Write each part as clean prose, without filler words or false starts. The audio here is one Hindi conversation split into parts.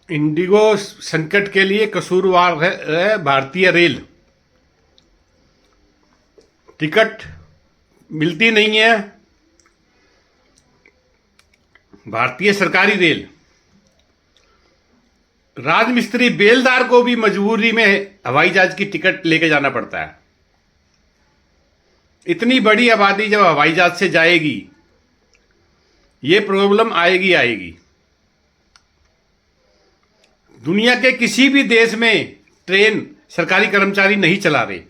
इंडिगो संकट के लिए कसूरवार है भारतीय रेल। टिकट मिलती नहीं है। भारतीय सरकारी रेल राजमिस्त्री बेलदार को भी मजबूरी में हवाई जहाज की टिकट लेके जाना पड़ता है। इतनी बड़ी आबादी जब हवाई जहाज से जाएगी, ये प्रॉब्लम आएगी आएगी। दुनिया के किसी भी देश में ट्रेन सरकारी कर्मचारी नहीं चला रहे।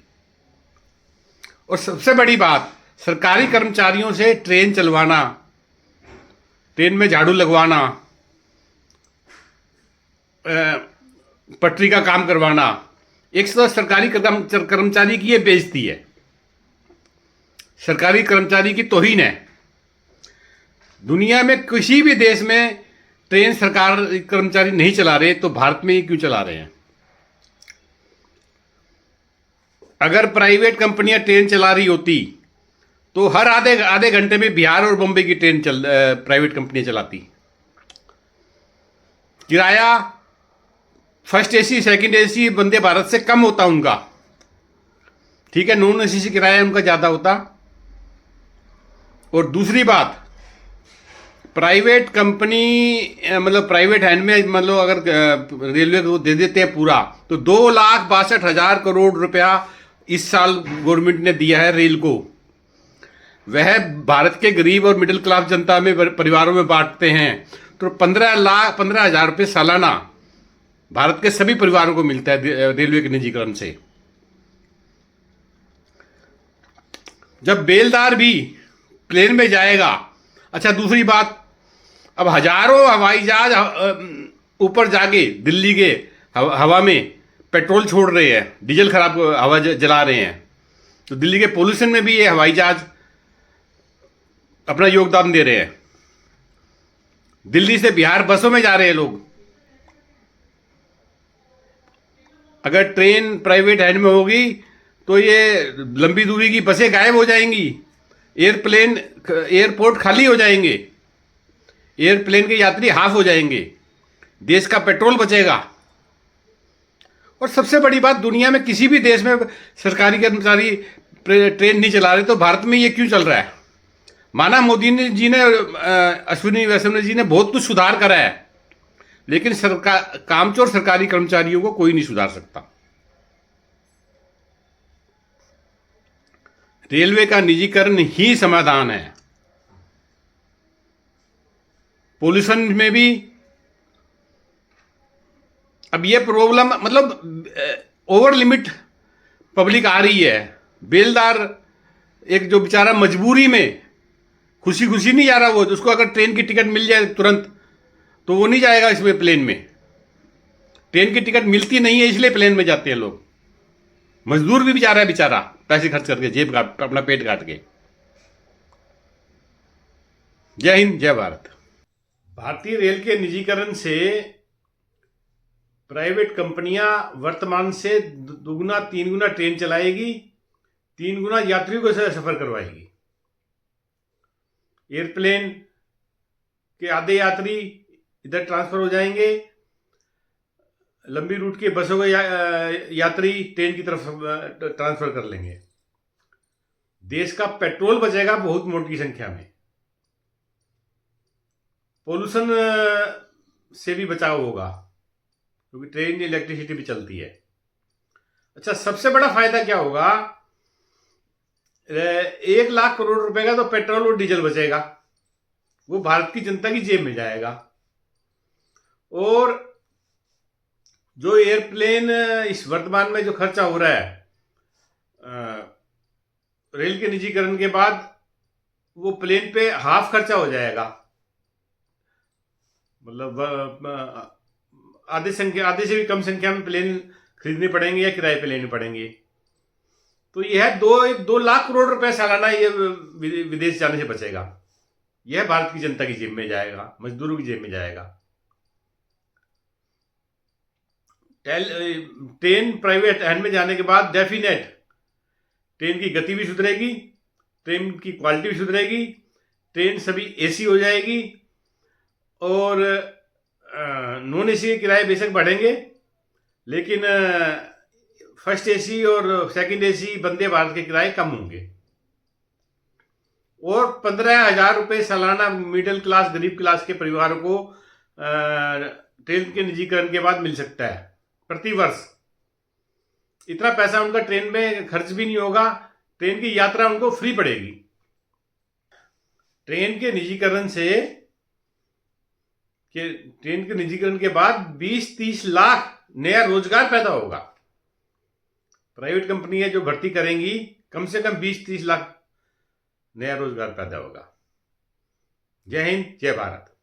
और सबसे बड़ी बात, सरकारी कर्मचारियों से ट्रेन चलवाना, ट्रेन में झाड़ू लगवाना, पटरी का काम करवाना, एक तो सरकारी कर्मचारी की ये बेइज्जती है, सरकारी कर्मचारी की तौहीन है। दुनिया में किसी भी देश में ट्रेन सरकार कर्मचारी नहीं चला रहे, तो भारत में ये क्यों चला रहे हैं? अगर प्राइवेट कंपनियां ट्रेन चला रही होती तो हर आधे आधे घंटे में बिहार और बॉम्बे की ट्रेन प्राइवेट कंपनियां चलाती। किराया first AC second AC Vande Bharat से कम होता उनका, ठीक है, नॉन एसी से किराया उनका ज्यादा होता। और दूसरी बात, प्राइवेट कंपनी मतलब प्राइवेट हैंड में, मतलब अगर रेलवे को दे देते हैं पूरा, तो 2,62,000 करोड़ रुपया इस साल गवर्नमेंट ने दिया है रेल को। वह भारत के गरीब और मिडिल क्लास जनता में परिवारों में बांटते हैं, तो 15,00,000 रुपये सालाना भारत के सभी परिवारों को मिलता है रेलवे के निजीकरण से। जब बेलदार भी प्लेन में जाएगा। अच्छा, दूसरी बात, अब हजारों हवाई जहाज ऊपर जाके दिल्ली के हवा में पेट्रोल छोड़ रहे हैं, डीजल खराब हवा जला रहे हैं, तो दिल्ली के पोल्यूशन में भी ये हवाई जहाज अपना योगदान दे रहे हैं। दिल्ली से बिहार बसों में जा रहे हैं लोग। अगर ट्रेन प्राइवेट हैंड में होगी तो ये लंबी दूरी की बसें गायब हो जाएंगी, एयरपोर्ट खाली हो जाएंगे, एयरप्लेन के यात्री हाफ हो जाएंगे, देश का पेट्रोल बचेगा। और सबसे बड़ी बात, दुनिया में किसी भी देश में सरकारी कर्मचारी ट्रेन नहीं चला रहे, तो भारत में ये क्यों चल रहा है? माना मोदी जी ने, अश्विनी वैष्णव जी ने बहुत कुछ सुधार करा है, लेकिन कामचोर सरकारी कर्मचारियों को कोई नहीं सुधार सकता। रेलवे का निजीकरण ही समाधान है। पोल्यूशन में भी अब ये प्रॉब्लम, मतलब ओवर लिमिट पब्लिक आ रही है। बेलदार एक जो बेचारा मजबूरी में खुशी खुशी नहीं जा रहा, वो उसको अगर ट्रेन की टिकट मिल जाए तुरंत, तो वो नहीं जाएगा इसमें प्लेन में। ट्रेन की टिकट मिलती नहीं है, इसलिए प्लेन में जाते हैं लोग। मजदूर भी बेचारा है, बेचारा पैसे खर्च करके, जेब काट, अपना पेट काट के। जय हिंद, जय भारत। भारतीय रेल के निजीकरण से प्राइवेट कंपनियां वर्तमान से दुगुना तीन गुना ट्रेन चलाएगी, 3 गुना यात्रियों को सफर करवाएगी। एयरप्लेन के आधे यात्री इधर ट्रांसफर हो जाएंगे, लंबी रूट के बसों के यात्री ट्रेन की तरफ ट्रांसफर कर लेंगे। देश का पेट्रोल बचेगा बहुत मोटी संख्या में। पोल्यूशन से भी बचाव होगा, क्योंकि ट्रेन की इलेक्ट्रिसिटी भी चलती है। अच्छा, सबसे बड़ा फायदा क्या होगा? 1,00,000 करोड़ रुपए का तो पेट्रोल और डीजल बचेगा, वो भारत की जनता की जेब में जाएगा। और जो एयरप्लेन इस वर्तमान में जो खर्चा हो रहा है रेल के निजीकरण के बाद, वो प्लेन पे हाफ खर्चा हो जाएगा। मतलब आधे से भी कम संख्या में प्लेन खरीदने पड़ेंगे या किराए पे लेने पड़ेंगे। तो यह 2 लाख करोड़ रुपए सालाना ये विदेश जाने से बचेगा। यह भारत की जनता की जेब में जाएगा, मजदूरों की जेब में जाएगा। ट्रेन प्राइवेट हैंड में जाने के बाद डेफिनेट ट्रेन की गति भी सुधरेगी, ट्रेन की क्वालिटी भी सुधरेगी, ट्रेन सभी एसी हो जाएगी, और नॉन एसी के किराए बेशक बढ़ेंगे, लेकिन फर्स्ट एसी और सेकंड एसी वंदे भारत के किराए कम होंगे और 15,000 रुपये सालाना मिडिल क्लास गरीब क्लास के परिवारों को ट्रेन के निजीकरण के बाद मिल सकता है प्रति वर्ष। इतना पैसा उनका ट्रेन में खर्च भी नहीं होगा, ट्रेन की यात्रा उनको फ्री पड़ेगी। ट्रेन के निजीकरण के बाद 20-30 लाख नया रोजगार पैदा होगा। प्राइवेट कंपनियां जो भर्ती करेंगी, कम से कम 20-30 लाख नया रोजगार पैदा होगा। जय हिंद, जय भारत।